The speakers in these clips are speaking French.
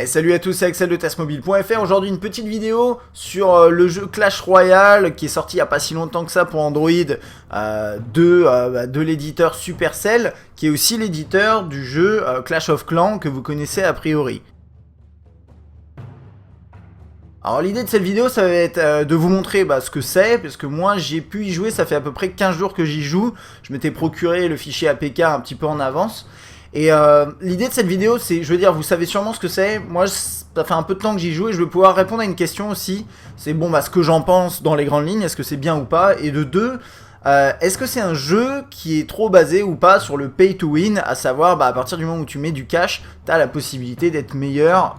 Salut à tous, c'est Axel de TASMobile.fr. Aujourd'hui une petite vidéo sur le jeu Clash Royale qui est sorti il n'y a pas si longtemps que ça pour Android de l'éditeur Supercell, qui est aussi l'éditeur du jeu Clash of Clans que vous connaissez a priori. Alors l'idée de cette vidéo, ça va être de vous montrer ce que c'est, parce que moi j'ai pu y jouer, ça fait à peu près 15 jours que j'y joue. Je m'étais procuré le fichier APK un petit peu en avance. Et l'idée de cette vidéo, c'est, je veux dire, vous savez sûrement ce que c'est. Moi, ça fait un peu de temps que j'y joue et je vais pouvoir répondre à une question aussi. C'est bon, ce que j'en pense dans les grandes lignes, est-ce que c'est bien ou pas? Et de deux, est-ce que c'est un jeu qui est trop basé ou pas sur le pay to win, à savoir, à partir du moment où tu mets du cash, t'as la possibilité d'être meilleur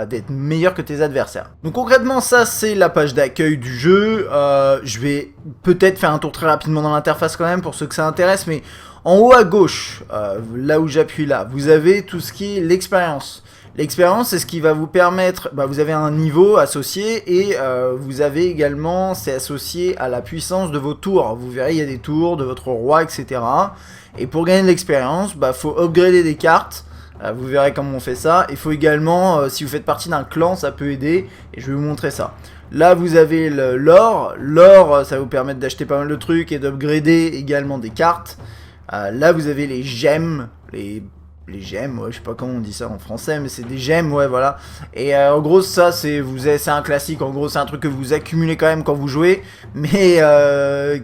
d'être meilleur que tes adversaires. Donc concrètement, ça c'est la page d'accueil du jeu. Je vais peut-être faire un tour très rapidement dans l'interface quand même pour ceux que ça intéresse, mais en haut à gauche, là où j'appuie là, vous avez tout ce qui est l'expérience. L'expérience, c'est ce qui va vous permettre, vous avez un niveau associé et vous avez également, c'est associé à la puissance de vos tours. Vous verrez, il y a des tours de votre roi, etc. Et pour gagner de l'expérience, faut upgrader des cartes. Vous verrez comment on fait ça. Il faut également, si vous faites partie d'un clan, ça peut aider. Et je vais vous montrer ça. Là, vous avez l'or. L'or, ça va vous permettre d'acheter pas mal de trucs et d'upgrader également des cartes. Là, vous avez les gemmes. Les gemmes, ouais, je sais pas comment on dit ça en français, mais c'est des gemmes, ouais, voilà. Et en gros, ça, c'est un classique. En gros, c'est un truc que vous accumulez quand même quand vous jouez, mais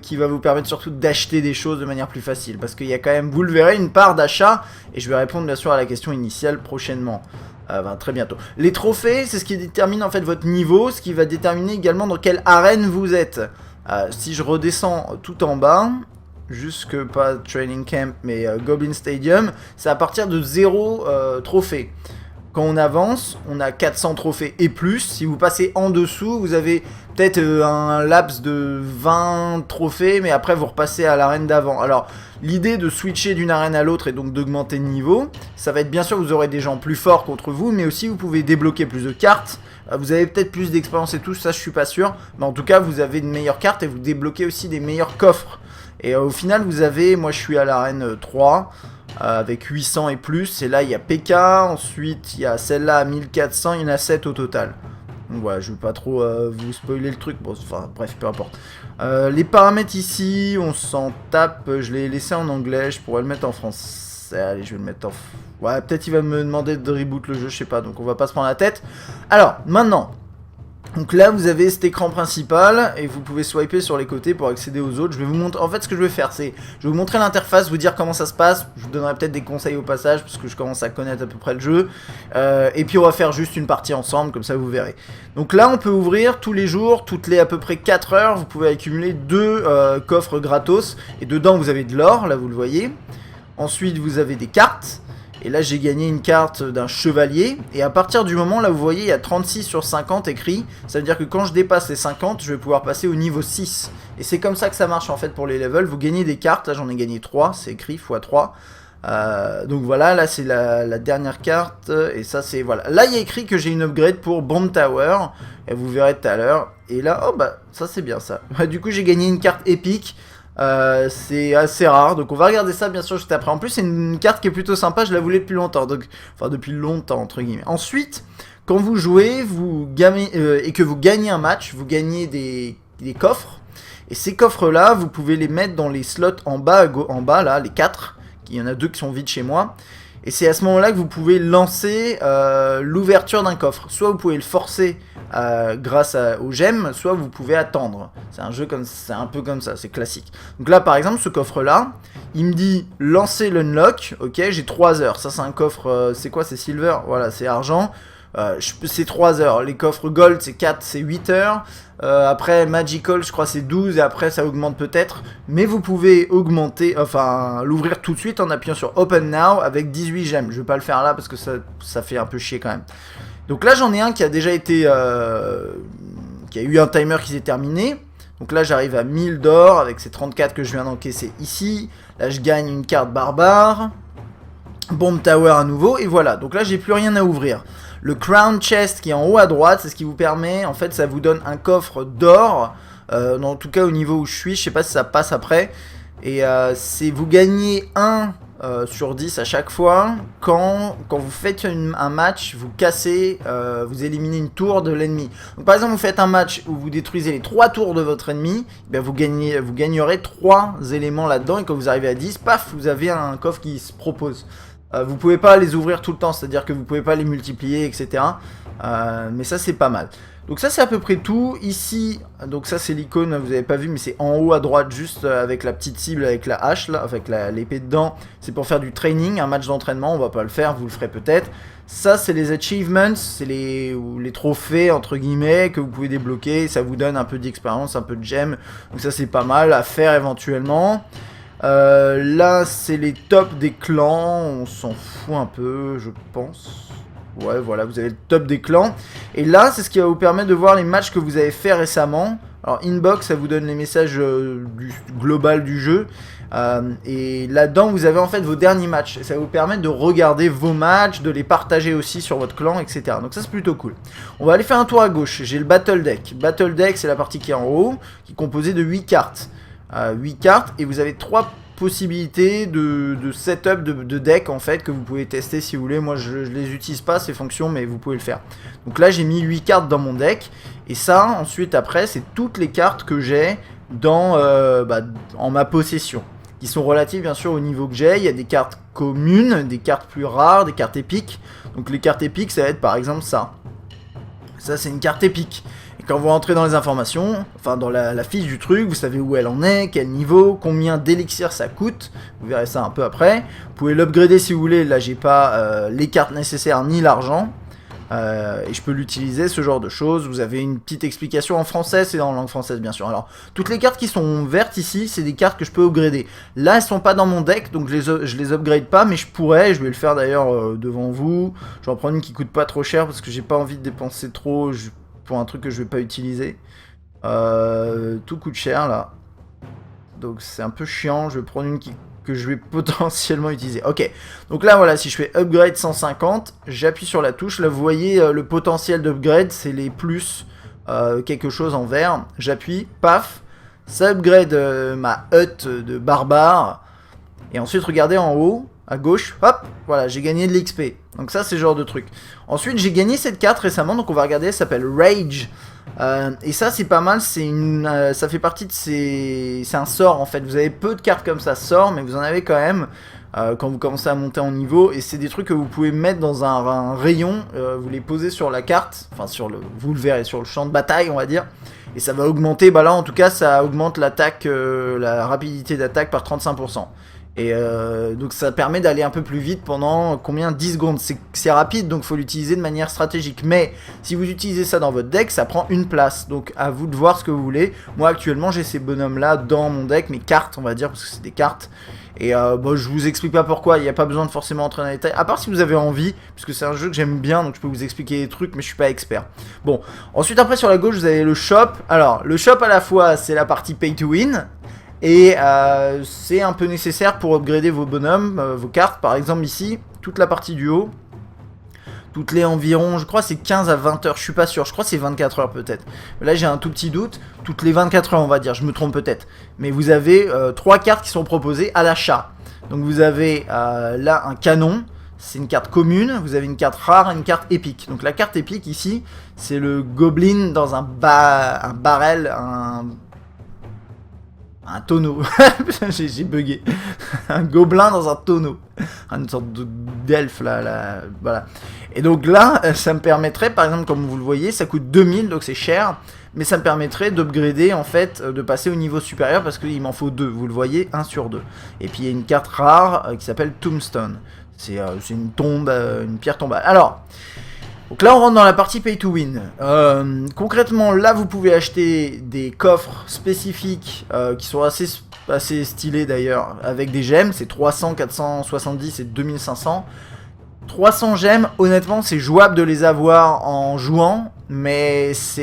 qui va vous permettre surtout d'acheter des choses de manière plus facile. Parce qu'il y a quand même, vous le verrez, une part d'achat. Et je vais répondre bien sûr à la question initiale prochainement. Très bientôt. Les trophées, c'est ce qui détermine en fait votre niveau, ce qui va déterminer également dans quelle arène vous êtes. Si je redescends tout en bas, jusque pas Training Camp mais Goblin Stadium, c'est à partir de 0 trophées. Quand on avance, on a 400 trophées et plus. Si vous passez en dessous, vous avez peut-être un laps de 20 trophées, mais après vous repassez à l'arène d'avant. Alors, l'idée de switcher d'une arène à l'autre et donc d'augmenter de niveau, ça va être bien sûr, vous aurez des gens plus forts contre vous, mais aussi vous pouvez débloquer plus de cartes. Vous avez peut-être plus d'expérience et tout, ça je suis pas sûr. Mais en tout cas, vous avez de meilleures cartes et vous débloquez aussi des meilleurs coffres. Et au final, vous avez, moi je suis à l'arène 3, avec 800 et plus. Et là, il y a PK, ensuite il y a celle-là à 1400, il y en a 7 au total. Donc voilà, je vais pas trop vous spoiler le truc. Bon, enfin, bref, peu importe. Les paramètres ici, on s'en tape. Je l'ai laissé en anglais, je pourrais le mettre en français. Allez, je vais le mettre en... Ouais, peut-être il va me demander de reboot le jeu, je sais pas. Donc on va pas se prendre la tête. Alors, maintenant... Donc là vous avez cet écran principal et vous pouvez swiper sur les côtés pour accéder aux autres. Je vais vous montrer, en fait ce que je vais faire c'est, je vais vous montrer l'interface, vous dire comment ça se passe. Je vous donnerai peut-être des conseils au passage parce que je commence à connaître à peu près le jeu. Et puis on va faire juste une partie ensemble, comme ça vous verrez. Donc là on peut ouvrir tous les jours, toutes les à peu près 4 heures, vous pouvez accumuler 2 coffres gratos. Et dedans vous avez de l'or, là vous le voyez. Ensuite vous avez des cartes. Et là j'ai gagné une carte d'un chevalier. Et à partir du moment, là vous voyez, il y a 36 sur 50 écrit. Ça veut dire que quand je dépasse les 50, je vais pouvoir passer au niveau 6. Et c'est comme ça que ça marche en fait pour les levels. Vous gagnez des cartes, là j'en ai gagné 3, c'est écrit x3. Donc voilà, là c'est la dernière carte. Et ça c'est, voilà. Là il y a écrit que j'ai une upgrade pour Bomb Tower. Et vous verrez tout à l'heure. Et là, oh ça c'est bien ça. Du coup j'ai gagné une carte épique. C'est assez rare, donc on va regarder ça bien sûr juste après. En plus c'est une carte qui est plutôt sympa, je la voulais depuis longtemps, donc enfin depuis longtemps entre guillemets. Ensuite, quand vous jouez, vous gagnez, et que vous gagnez un match, vous gagnez des coffres. Et ces coffres là, vous pouvez les mettre dans les slots en bas là, les 4. Il y en a 2 qui sont vides chez moi. Et c'est à ce moment-là que vous pouvez lancer l'ouverture d'un coffre. Soit vous pouvez le forcer grâce aux gemmes, soit vous pouvez attendre. C'est un jeu comme, c'est un peu comme ça, c'est classique. Donc là, par exemple, ce coffre-là, il me dit lancer l'unlock. Ok, j'ai 3 heures. Ça, c'est un coffre. C'est quoi? C'est silver. Voilà, c'est argent. C'est 3 heures. Les coffres gold, c'est 4, c'est 8 heures. Après magical, je crois c'est 12 et après ça augmente peut-être. Mais vous pouvez augmenter, enfin l'ouvrir tout de suite en appuyant sur Open Now avec 18 gemmes. Je vais pas le faire là parce que ça fait un peu chier quand même. Donc là j'en ai un qui a déjà été, qui a eu un timer qui s'est terminé. Donc là j'arrive à 1000 d'or avec ces 34 que je viens d'encaisser ici. Là je gagne une carte barbare. Bomb Tower à nouveau et voilà. Donc là j'ai plus rien à ouvrir. Le Crown Chest qui est en haut à droite, c'est ce qui vous permet, en fait ça vous donne un coffre d'or, en tout cas au niveau où je suis, je sais pas si ça passe après, et c'est vous gagnez un sur 10 à chaque fois. Quand vous faites un match, vous cassez, vous éliminez une tour de l'ennemi. Donc par exemple, vous faites un match où vous détruisez les 3 tours de votre ennemi, eh bien, vous gagnerez 3 éléments là-dedans, et quand vous arrivez à 10, paf, vous avez un coffre qui se propose. Vous pouvez pas les ouvrir tout le temps, c'est-à-dire que vous pouvez pas les multiplier, etc. Mais ça, c'est pas mal. Donc ça, c'est à peu près tout. Ici, donc ça, c'est l'icône, vous avez pas vu, mais c'est en haut à droite, juste avec la petite cible, avec la hache, là, avec l'épée dedans. C'est pour faire du training, un match d'entraînement, on va pas le faire, vous le ferez peut-être. Ça, c'est les achievements, c'est les trophées, entre guillemets, que vous pouvez débloquer. Ça vous donne un peu d'expérience, un peu de gemmes. Donc ça, c'est pas mal à faire éventuellement. Là, c'est les tops des clans, on s'en fout un peu, je pense. Ouais, voilà, vous avez le top des clans. Et là, c'est ce qui va vous permettre de voir les matchs que vous avez fait récemment. Alors, inbox, ça vous donne les messages du global du jeu. Et là-dedans, vous avez en fait vos derniers matchs. Et ça va vous permettre de regarder vos matchs, de les partager aussi sur votre clan, etc. Donc ça, c'est plutôt cool. On va aller faire un tour à gauche. J'ai le Battle Deck. Battle Deck, c'est la partie qui est en haut, qui est composée de 8 cartes. 8 cartes, et vous avez 3 possibilités de setup de deck en fait que vous pouvez tester si vous voulez. Moi je les utilise pas ces fonctions, mais vous pouvez le faire. Donc là j'ai mis 8 cartes dans mon deck, et ça ensuite après c'est toutes les cartes que j'ai dans en ma possession, qui sont relatives bien sûr au niveau que j'ai. Il y a des cartes communes, des cartes plus rares, des cartes épiques. Donc les cartes épiques, ça va être par exemple ça. Ça c'est une carte épique. Et quand vous rentrez dans les informations, enfin dans la fiche du truc, vous savez où elle en est, quel niveau, combien d'élixir ça coûte. Vous verrez ça un peu après. Vous pouvez l'upgrader si vous voulez. Là j'ai pas les cartes nécessaires ni l'argent. Et je peux l'utiliser, ce genre de choses. Vous avez une petite explication en français, c'est en langue française bien sûr. Alors, toutes les cartes qui sont vertes ici, c'est des cartes que je peux upgrader. Là, elles sont pas dans mon deck, donc je les upgrade pas, mais je pourrais, je vais le faire d'ailleurs devant vous. Je vais en prendre une qui coûte pas trop cher, parce que j'ai pas envie de dépenser trop pour un truc que je vais pas utiliser. Tout coûte cher, là. Donc c'est un peu chiant, je vais prendre une que je vais potentiellement utiliser. Ok, donc là voilà, si je fais upgrade 150, j'appuie sur la touche, là vous voyez le potentiel d'upgrade, c'est les plus quelque chose en vert, j'appuie, paf, ça upgrade ma hutte de barbare, et ensuite regardez en haut, à gauche, hop, voilà, j'ai gagné de l'XP, donc ça c'est ce genre de truc. Ensuite j'ai gagné cette carte récemment, donc on va regarder, elle s'appelle Rage. Et ça c'est pas mal, ça fait partie de c'est un sort en fait. Vous avez peu de cartes comme ça sort, mais vous en avez quand même quand vous commencez à monter en niveau. Et c'est des trucs que vous pouvez mettre dans un rayon, vous les posez sur la carte, enfin vous le verrez sur le champ de bataille on va dire. Et ça va augmenter, bah là en tout cas ça augmente l'attaque, la rapidité d'attaque par 35%. Et donc ça permet d'aller un peu plus vite pendant combien 10 secondes. C'est rapide, donc il faut l'utiliser de manière stratégique. Mais si vous utilisez ça dans votre deck, ça prend une place. Donc à vous de voir ce que vous voulez. Moi actuellement j'ai ces bonhommes là dans mon deck, mes cartes on va dire, parce que c'est des cartes. Et bon, je vous explique pas pourquoi, il n'y a pas besoin de forcément entrer dans les détails, à part si vous avez envie, puisque c'est un jeu que j'aime bien, donc je peux vous expliquer des trucs, mais je suis pas expert. Bon, ensuite après sur la gauche vous avez le shop. Alors le shop à la fois c'est la partie pay to win, et c'est un peu nécessaire pour upgrader vos bonhommes, vos cartes. Par exemple ici, toute la partie du haut, toutes les environ, je crois c'est 15 à 20 heures, je suis pas sûr, je crois c'est 24 heures peut-être. Là j'ai un tout petit doute, toutes les 24 heures on va dire, je me trompe peut-être. Mais vous avez 3 cartes qui sont proposées à l'achat. Donc vous avez là un canon, c'est une carte commune, vous avez une carte rare et une carte épique. Donc la carte épique ici, c'est le goblin dans un barrel, un tonneau. J'ai bugué. Un gobelin dans un tonneau. Une sorte d'elfe là, voilà. Et donc là, ça me permettrait, par exemple, comme vous le voyez, ça coûte 2000, donc c'est cher. Mais ça me permettrait d'upgrader, en fait, de passer au niveau supérieur, parce qu'il m'en faut 2, vous le voyez, 1 sur 2. Et puis il y a une carte rare qui s'appelle Tombstone. C'est une tombe, une pierre tombale. Alors, donc là on rentre dans la partie pay to win. Concrètement là vous pouvez acheter des coffres spécifiques qui sont assez stylés d'ailleurs, avec des gemmes, c'est 300, 470 et 2500. 300 gemmes, honnêtement c'est jouable de les avoir en jouant, mais ça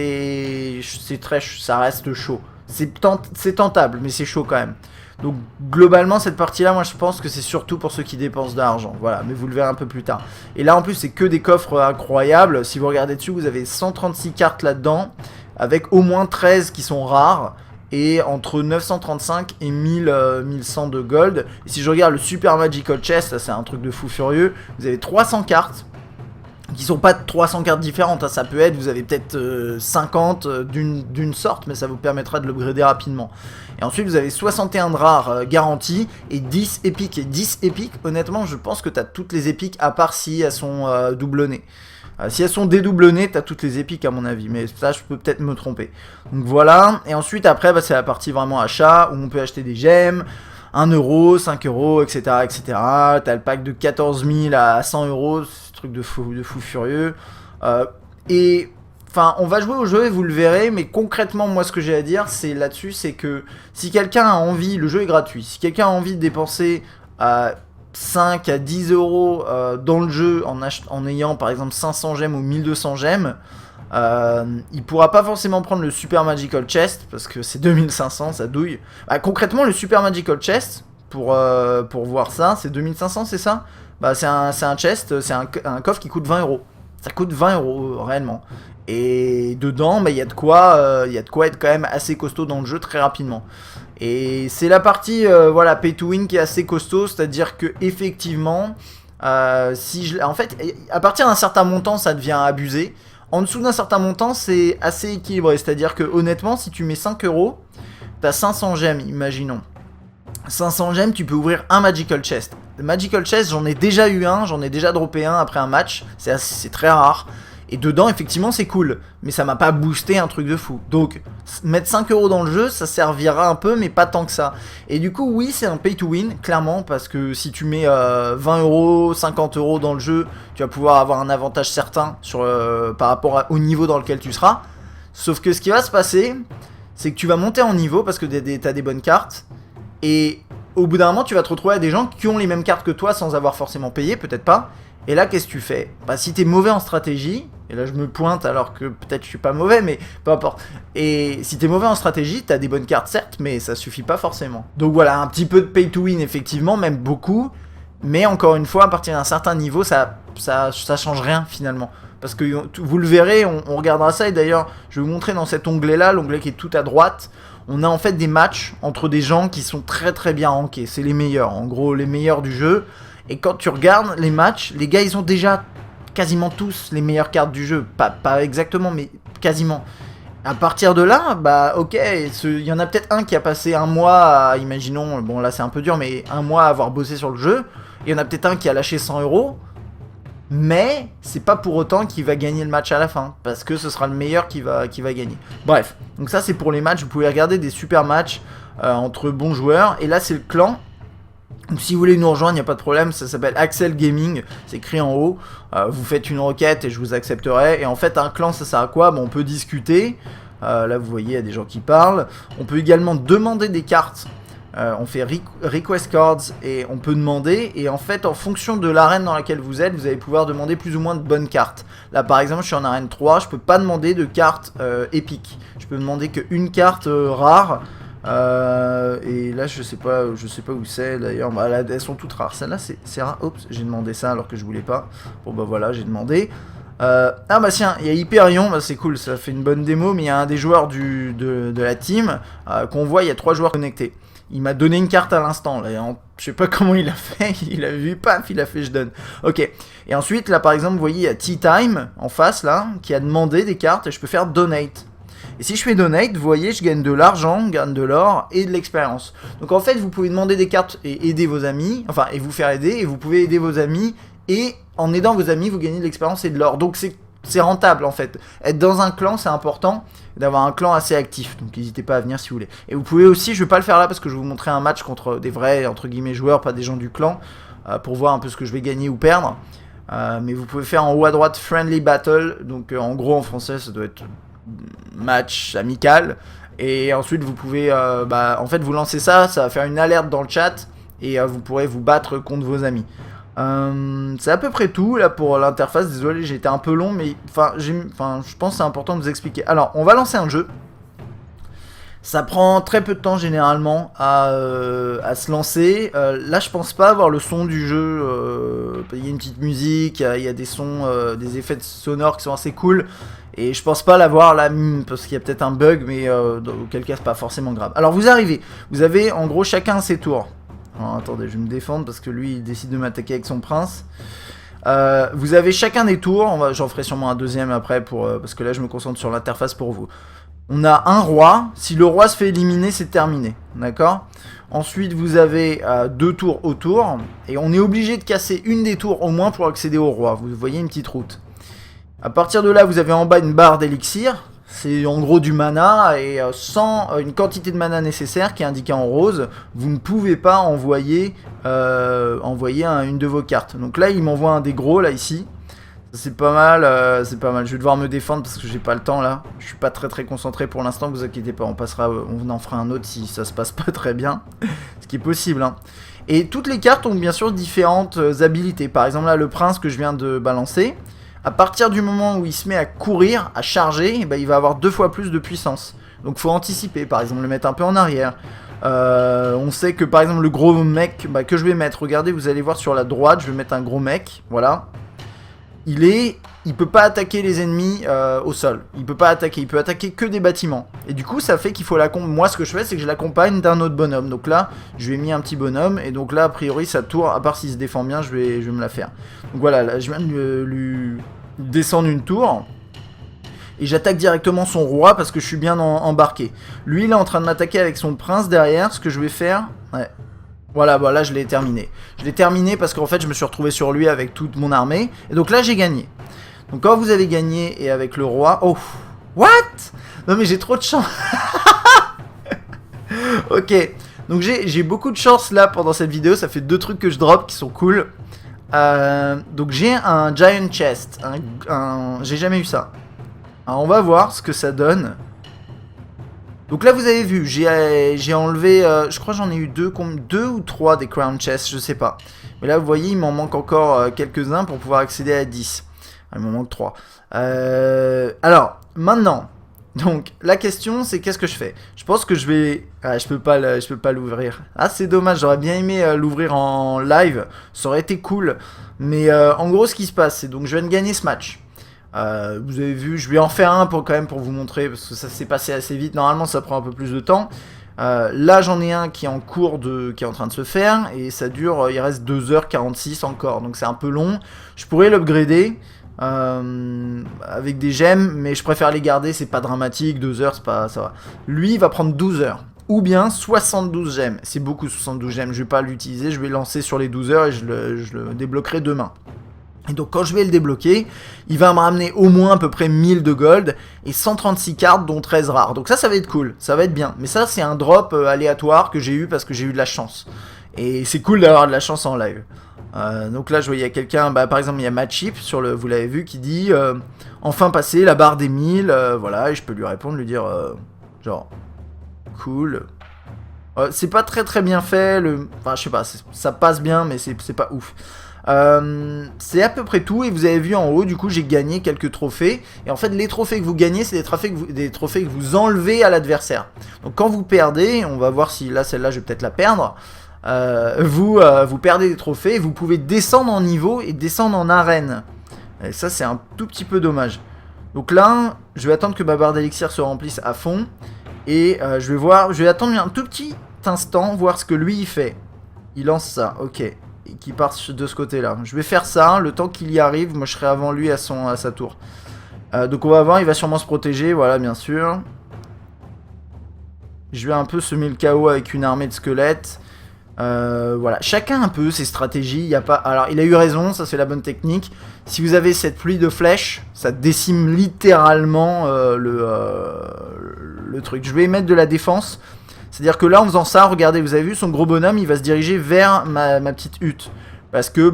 reste chaud. C'est tentable, mais c'est chaud quand même. Donc globalement cette partie là moi je pense que c'est surtout pour ceux qui dépensent de l'argent, voilà, mais vous le verrez un peu plus tard. Et là en plus c'est que des coffres incroyables, si vous regardez dessus vous avez 136 cartes là dedans, avec au moins 13 qui sont rares, et entre 935 et 1100 de gold. Et si je regarde le Super Magical Chest, c'est un truc de fou furieux, vous avez 300 cartes, qui sont pas 300 cartes différentes, hein. Ça peut être, vous avez peut-être 50 d'une sorte, mais ça vous permettra de l'upgrader rapidement. Et ensuite vous avez 61 de rares garantis et 10 épiques. Et 10 épiques, honnêtement je pense que tu as toutes les épiques à part si elles sont doublonnées. Si elles sont dédoublonnées, t'as toutes les épiques à mon avis, mais ça je peux peut-être me tromper. Donc voilà, et ensuite après c'est la partie vraiment achat, où on peut acheter des gemmes, 1 euro, 5 euros, etc. etc. T'as le pack de 14 000 à 100 euros, c'est un truc de fou furieux. Et enfin, on va jouer au jeu et vous le verrez, mais concrètement, moi ce que j'ai à dire, c'est là-dessus, c'est que si quelqu'un a envie, le jeu est gratuit, si quelqu'un a envie de dépenser 5 à 10 euros dans le jeu en ayant par exemple 500 gemmes ou 1200 gemmes, il pourra pas forcément prendre le Super Magical Chest parce que c'est 2500, ça douille. Bah, concrètement, le Super Magical Chest, pour voir ça, c'est 2500, c'est ça? Bah, c'est un chest, c'est un coffre qui coûte 20 euros. Ça coûte 20 euros réellement. Et dedans, bah, y a de quoi être quand même assez costaud dans le jeu très rapidement. Et c'est la partie voilà, pay to win qui est assez costaud, c'est-à-dire que effectivement, en fait, à partir d'un certain montant, ça devient abusé. En dessous d'un certain montant, c'est assez équilibré. C'est-à-dire que honnêtement, si tu mets 5 euros, t'as 500 gemmes, imaginons. 500 gemmes, tu peux ouvrir un Magical Chest. Le Magical Chest, j'en ai déjà eu un, j'en ai déjà droppé un après un match. C'est très rare. Et dedans, effectivement, c'est cool. Mais ça m'a pas boosté un truc de fou. Donc, mettre 5 euros dans le jeu, ça servira un peu, mais pas tant que ça. Et du coup, oui, c'est un pay to win, clairement. Parce que si tu mets 20 euros, 50 euros dans le jeu, tu vas pouvoir avoir un avantage certain par rapport au niveau dans lequel tu seras. Sauf que ce qui va se passer, c'est que tu vas monter en niveau parce que t'as des bonnes cartes. Et au bout d'un moment, tu vas te retrouver à des gens qui ont les mêmes cartes que toi sans avoir forcément payé, peut-être pas. Et là, qu'est-ce que tu fais? Bah, si t'es mauvais en stratégie, et là je me pointe alors que peut-être je suis pas mauvais, mais peu importe. Et si t'es mauvais en stratégie, t'as des bonnes cartes certes, mais ça suffit pas forcément. Donc voilà, un petit peu de pay to win effectivement, même beaucoup. Mais encore une fois, à partir d'un certain niveau, ça change rien finalement. Parce que vous le verrez, on regardera ça, et d'ailleurs, je vais vous montrer dans cet onglet-là, l'onglet qui est tout à droite. On a en fait des matchs entre des gens qui sont très très bien rankés. C'est les meilleurs, en gros les meilleurs du jeu. Et quand tu regardes les matchs, les gars ils ont déjà quasiment tous les meilleures cartes du jeu. Pas exactement, mais quasiment. À partir de là, bah ok, il y en a peut-être un qui a passé un mois à, imaginons, bon là c'est un peu dur, mais un mois à avoir bossé sur le jeu. Il y en a peut-être un qui a lâché 100 euros. Mais c'est pas pour autant qu'il va gagner le match à la fin, parce que ce sera le meilleur qui va gagner. Bref, donc ça c'est pour les matchs, vous pouvez regarder des super matchs entre bons joueurs. Et là c'est le clan. Donc si vous voulez nous rejoindre, il n'y a pas de problème, ça s'appelle Axel Gaming, c'est écrit en haut. Vous faites une requête et je vous accepterai. Et en fait un clan ça sert à quoi? Bon, on peut discuter, là vous voyez il y a des gens qui parlent. On peut également demander des cartes. On fait request cards et on peut demander, et en fait en fonction de l'arène dans laquelle vous êtes, vous allez pouvoir demander plus ou moins de bonnes cartes. Là par exemple je suis en arène 3, je peux pas demander de cartes épiques, je peux demander qu'une carte rare. Et là je sais pas où c'est d'ailleurs, bah, là, elles sont toutes rares, celle-là c'est rare. Oups, j'ai demandé ça alors que je voulais pas. Bon bah voilà, j'ai demandé. Ah bah tiens, il y a Hyperion, bah c'est cool, ça fait une bonne démo, mais il y a un des joueurs de la team qu'on voit, il y a 3 joueurs connectés. Il m'a donné une carte à l'instant, là, je sais pas comment il a fait, il a vu, paf, il a fait je donne. Ok, et ensuite, là par exemple, vous voyez, il y a Tea Time, en face, là, qui a demandé des cartes, et je peux faire Donate. Et si je fais Donate, vous voyez, je gagne de l'argent, je gagne de l'or, et de l'expérience. Donc en fait, vous pouvez demander des cartes et aider vos amis, enfin, et vous faire aider, et vous pouvez aider vos amis, et en aidant vos amis, vous gagnez de l'expérience et de l'or. Donc c'est rentable en fait. Être dans un clan, c'est important d'avoir un clan assez actif. Donc n'hésitez pas à venir si vous voulez. Et vous pouvez aussi, je vais pas le faire là parce que je vais vous montrer un match contre des vrais entre guillemets joueurs, pas des gens du clan, pour voir un peu ce que je vais gagner ou perdre. Mais vous pouvez faire en haut à droite Friendly Battle. Donc en gros en français ça doit être match amical. Et ensuite vous pouvez, en fait vous lancez ça, ça va faire une alerte dans le chat et vous pourrez vous battre contre vos amis. C'est à peu près tout là pour l'interface. Désolé, j'ai été un peu long, mais je pense que c'est important de vous expliquer. Alors, on va lancer un jeu. Ça prend très peu de temps généralement à se lancer. Là, je pense pas avoir le son du jeu. Il y a une petite musique, il y a des sons, des effets sonores qui sont assez cool. Et je pense pas l'avoir là, parce qu'il y a peut-être un bug, mais auquel cas c'est pas forcément grave. Alors vous arrivez, vous avez en gros chacun ses tours. Alors, attendez, je vais me défendre parce que lui il décide de m'attaquer avec son prince. Vous avez chacun des tours, j'en ferai sûrement un deuxième après parce que là je me concentre sur l'interface pour vous. On a un roi, si le roi se fait éliminer, c'est terminé, d'accord? Ensuite, vous avez 2 tours autour, et on est obligé de casser une des tours au moins pour accéder au roi. Vous voyez une petite route. À partir de là, vous avez en bas une barre d'élixir, c'est en gros du mana, et sans une quantité de mana nécessaire qui est indiquée en rose, vous ne pouvez pas envoyer une de vos cartes. Donc là, il m'envoie un des gros, là, ici. C'est pas mal, c'est pas mal. Je vais devoir me défendre parce que j'ai pas le temps là. Je suis pas très concentré pour l'instant, vous inquiétez pas, on en fera un autre si ça se passe pas très bien. Ce qui est possible, hein. Et toutes les cartes ont bien sûr différentes habilités. Par exemple là, le prince que je viens de balancer, à partir du moment où il se met à courir, à charger, il va avoir 2 fois plus de puissance. Donc faut anticiper, par exemple le mettre un peu en arrière. On sait que par exemple le gros mec que je vais mettre, regardez, vous allez voir sur la droite, je vais mettre un gros mec, voilà. Il peut pas attaquer les ennemis au sol. Il peut pas attaquer, il peut attaquer que des bâtiments. Et du coup, ça fait qu'il faut l'accompagner. Moi, ce que je fais, c'est que je l'accompagne d'un autre bonhomme. Donc là, je lui ai mis un petit bonhomme. Et donc là, a priori, sa tour, à part s'il se défend bien, je vais me la faire. Donc voilà, là, je viens de lui descendre une tour. Et j'attaque directement son roi parce que je suis bien embarqué. Lui, il est en train de m'attaquer avec son prince derrière. Ce que je vais faire... Ouais. Voilà, bah là je l'ai terminé. Je l'ai terminé parce qu'en fait je me suis retrouvé sur lui avec toute mon armée. Et donc là j'ai gagné. Donc quand vous avez gagné et avec le roi... Oh, what? Non mais j'ai trop de chance. Ok, donc j'ai beaucoup de chance là pendant cette vidéo. Ça fait 2 trucs que je drop qui sont cool. Donc j'ai un giant chest. J'ai jamais eu ça. Alors on va voir ce que ça donne. Donc là vous avez vu, j'ai enlevé, je crois j'en ai eu 2 ou 3 des crown chests, je sais pas. Mais là vous voyez il m'en manque encore quelques-uns pour pouvoir accéder à 10. Il m'en manque 3. Alors, maintenant, donc la question c'est qu'est-ce que je fais? Je pense que je vais... Ah, je peux pas l'ouvrir. Ah c'est dommage, j'aurais bien aimé l'ouvrir en live, ça aurait été cool. Mais en gros ce qui se passe, c'est donc je viens de gagner ce match. Vous avez vu, je vais en faire un quand même pour vous montrer parce que ça s'est passé assez vite. Normalement ça prend un peu plus de temps. Là j'en ai un qui est en cours qui est en train de se faire et ça dure, il reste 2h46 encore, donc c'est un peu long. Je pourrais l'upgrader avec des gemmes, mais je préfère les garder, c'est pas dramatique. 2 heures c'est pas, ça va. Lui il va prendre 12 heures ou bien 72 gemmes. C'est beaucoup 72 gemmes, je vais pas l'utiliser, je vais lancer sur les 12 heures et je le débloquerai demain. Et donc quand je vais le débloquer, il va me ramener au moins à peu près 1000 de gold et 136 cartes dont 13 rares. Donc ça va être cool, ça va être bien. Mais ça c'est un drop aléatoire que j'ai eu parce que j'ai eu de la chance. Et c'est cool d'avoir de la chance en live. Donc là je voyais quelqu'un, par exemple il y a Matchip, vous l'avez vu, qui dit enfin passer la barre des 1000, voilà, et je peux lui répondre, lui dire genre cool. C'est pas très bien fait, enfin je sais pas, ça passe bien mais c'est pas ouf. C'est à peu près tout et vous avez vu en haut du coup j'ai gagné quelques trophées et en fait les trophées que vous gagnez c'est des trophées que vous enlevez à l'adversaire. Donc quand vous perdez, on va voir si là celle-là je vais peut-être la perdre, vous perdez des trophées et vous pouvez descendre en niveau et descendre en arène et ça c'est un tout petit peu dommage. Donc là je vais attendre que ma barre d'élixir se remplisse à fond et je vais attendre un tout petit instant voir ce que lui il fait. Il lance ça, ok, qui part de ce côté là. Je vais faire ça, le temps qu'il y arrive, moi je serai avant lui à sa tour. Donc on va voir, il va sûrement se protéger, voilà bien sûr. Je vais un peu semer le chaos avec une armée de squelettes. Voilà, chacun un peu ses stratégies, il y a pas... Alors il a eu raison, ça c'est la bonne technique. Si vous avez cette pluie de flèches, ça décime littéralement le truc. Je vais mettre de la défense. C'est-à-dire que là, en faisant ça, regardez, vous avez vu, son gros bonhomme, il va se diriger vers ma petite hutte. Parce que,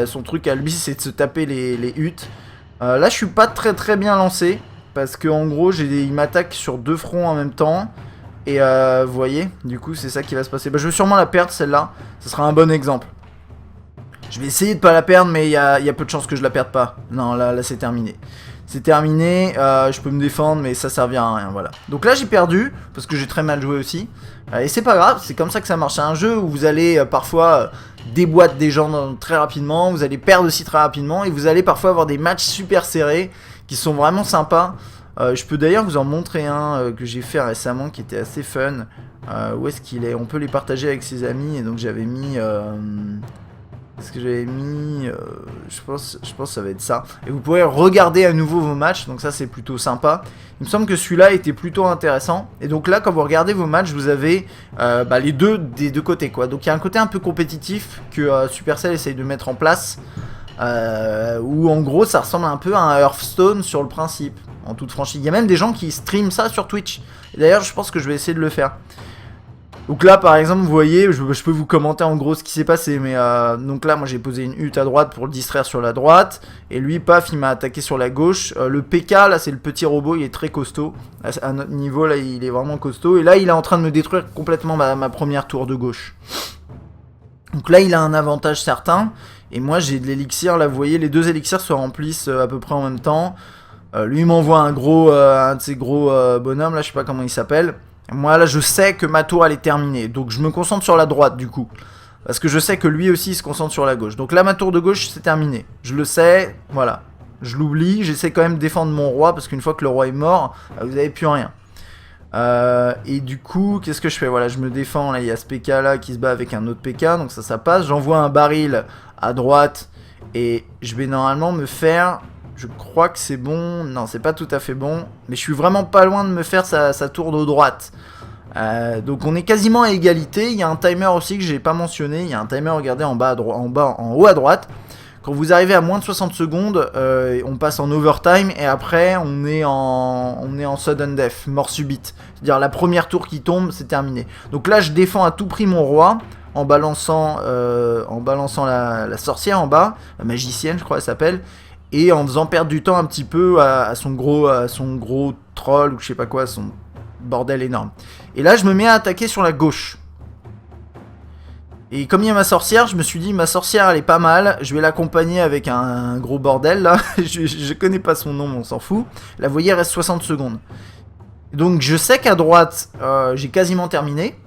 son truc à lui, c'est de se taper les huttes. Là, je suis pas très bien lancé. Parce que, en gros, il m'attaque sur 2 fronts en même temps. Et, vous voyez, du coup, c'est ça qui va se passer. Je vais sûrement la perdre, celle-là. Ce sera un bon exemple. Je vais essayer de pas la perdre, mais il y a peu de chances que je la perde pas. Non, là c'est terminé. C'est terminé, je peux me défendre, mais ça servira à rien, voilà. Donc là j'ai perdu, parce que j'ai très mal joué aussi. Et c'est pas grave, c'est comme ça que ça marche. C'est un jeu où vous allez parfois déboîter des gens très rapidement, vous allez perdre aussi très rapidement, et vous allez parfois avoir des matchs super serrés, qui sont vraiment sympas. Je peux d'ailleurs vous en montrer un que j'ai fait récemment, qui était assez fun. Où est-ce qu'il est? On peut les partager avec ses amis, et donc j'avais mis... Est-ce que j'avais mis... je pense que ça va être ça. Et vous pourrez regarder à nouveau vos matchs, donc ça c'est plutôt sympa. Il me semble que celui-là était plutôt intéressant. Et donc là, quand vous regardez vos matchs, vous avez les deux des deux côtés, quoi. Donc il y a un côté un peu compétitif que Supercell essaye de mettre en place. Où en gros ça ressemble un peu à un Hearthstone sur le principe, en toute franchise. Il y a même des gens qui streament ça sur Twitch. Et d'ailleurs je pense que je vais essayer de le faire. Donc là par exemple vous voyez, je peux vous commenter en gros ce qui s'est passé, mais donc là moi j'ai posé une hutte à droite pour le distraire sur la droite, et lui paf il m'a attaqué sur la gauche. Le PK là c'est le petit robot, il est très costaud, à notre niveau là il est vraiment costaud, et là il est en train de me détruire complètement ma première tour de gauche. Donc là il a un avantage certain, et moi j'ai de l'élixir, là vous voyez les deux élixirs se remplissent à peu près en même temps. Lui il m'envoie un de ces gros bonhommes là, je sais pas comment il s'appelle. Moi là je sais que ma tour elle est terminée, donc je me concentre sur la droite du coup. Parce que je sais que lui aussi il se concentre sur la gauche. Donc là ma tour de gauche c'est terminé. Je le sais, voilà. Je l'oublie, j'essaie quand même de défendre mon roi, parce qu'une fois que le roi est mort, vous n'avez plus rien. Et du coup, qu'est-ce que je fais? Voilà, je me défends, là il y a ce PK là qui se bat avec un autre PK, donc ça passe. J'envoie un baril à droite, et je vais normalement me faire... Je crois que c'est bon. Non, c'est pas tout à fait bon. Mais je suis vraiment pas loin de me faire sa tour de droite. Donc on est quasiment à égalité. Il y a un timer aussi que j'ai pas mentionné. Il y a un timer, regardez, en haut à droite. Quand vous arrivez à moins de 60 secondes, on passe en overtime. Et après, on est en sudden death, mort subite. C'est-à-dire la première tour qui tombe, c'est terminé. Donc là, je défends à tout prix mon roi. En balançant la sorcière en bas. La magicienne, je crois, elle s'appelle. Et en faisant perdre du temps un petit peu à son gros troll ou je sais pas quoi, son bordel énorme. Et là je me mets à attaquer sur la gauche. Et comme il y a ma sorcière, je me suis dit ma sorcière elle est pas mal, je vais l'accompagner avec un gros bordel là. je connais pas son nom mais on s'en fout. Là vous voyez il reste 60 secondes. Donc je sais qu'à droite j'ai quasiment terminé.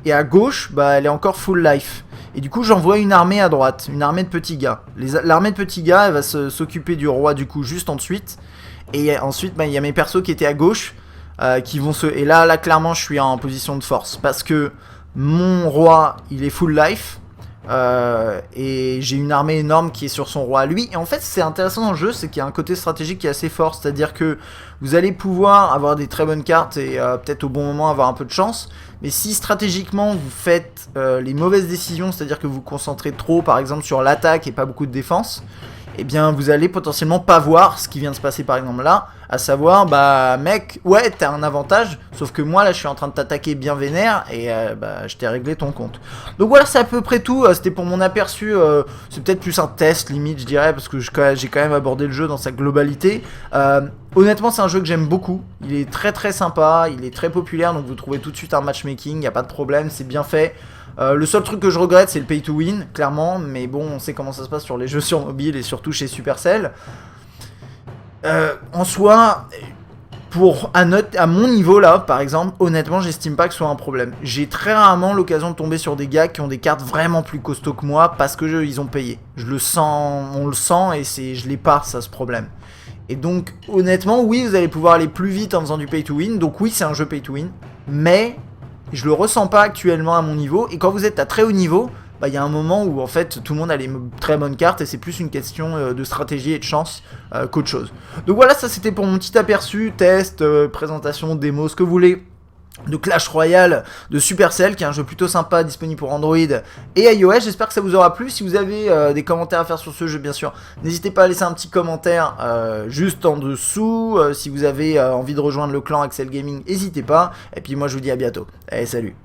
Et à gauche bah elle est encore full life. Et du coup j'envoie une armée à droite, une armée de petits gars. L'armée de petits gars elle va s'occuper du roi du coup juste ensuite. Et ensuite bah, y a mes persos qui étaient à gauche qui vont se... Et là clairement je suis en position de force. Parce que mon roi il est full life. Et j'ai une armée énorme qui est sur son roi à lui. Et en fait c'est intéressant dans le jeu, c'est qu'il y a un côté stratégique qui est assez fort. C'est-à-dire que vous allez pouvoir avoir des très bonnes cartes et peut-être au bon moment avoir un peu de chance. Mais si stratégiquement vous faites les mauvaises décisions, c'est-à-dire que vous vous concentrez trop par exemple sur l'attaque et pas beaucoup de défense, eh bien vous allez potentiellement pas voir ce qui vient de se passer par exemple là, à savoir bah mec, ouais t'as un avantage, sauf que moi là je suis en train de t'attaquer bien vénère et bah je t'ai réglé ton compte. Donc voilà, c'est à peu près tout, c'était pour mon aperçu, c'est peut-être plus un test limite je dirais, parce que j'ai quand même abordé le jeu dans sa globalité. Honnêtement c'est un jeu que j'aime beaucoup, il est très très sympa, il est très populaire, donc vous trouvez tout de suite un matchmaking, y a pas de problème, c'est bien fait. Le seul truc que je regrette c'est le pay to win, clairement, mais bon on sait comment ça se passe sur les jeux sur mobile et surtout chez Supercell. En soi, à mon niveau là, par exemple, honnêtement j'estime pas que ce soit un problème. J'ai très rarement l'occasion de tomber sur des gars qui ont des cartes vraiment plus costauds que moi parce que ils ont payé. Je le sens, on le sent et je l'ai pas ça ce problème. Et donc honnêtement oui vous allez pouvoir aller plus vite en faisant du pay to win, donc oui c'est un jeu pay to win, mais je le ressens pas actuellement à mon niveau, et quand vous êtes à très haut niveau, bah il y a un moment où en fait tout le monde a les très bonnes cartes et c'est plus une question de stratégie et de chance qu'autre chose. Donc voilà, ça c'était pour mon petit aperçu, test, présentation, démo, ce que vous voulez, de Clash Royale de Supercell, qui est un jeu plutôt sympa, disponible pour Android et iOS. J'espère que ça vous aura plu. Si vous avez des commentaires à faire sur ce jeu, bien sûr, n'hésitez pas à laisser un petit commentaire juste en dessous. Si vous avez envie de rejoindre le clan Axel Gaming, n'hésitez pas. Et puis moi je vous dis à bientôt. Allez, salut.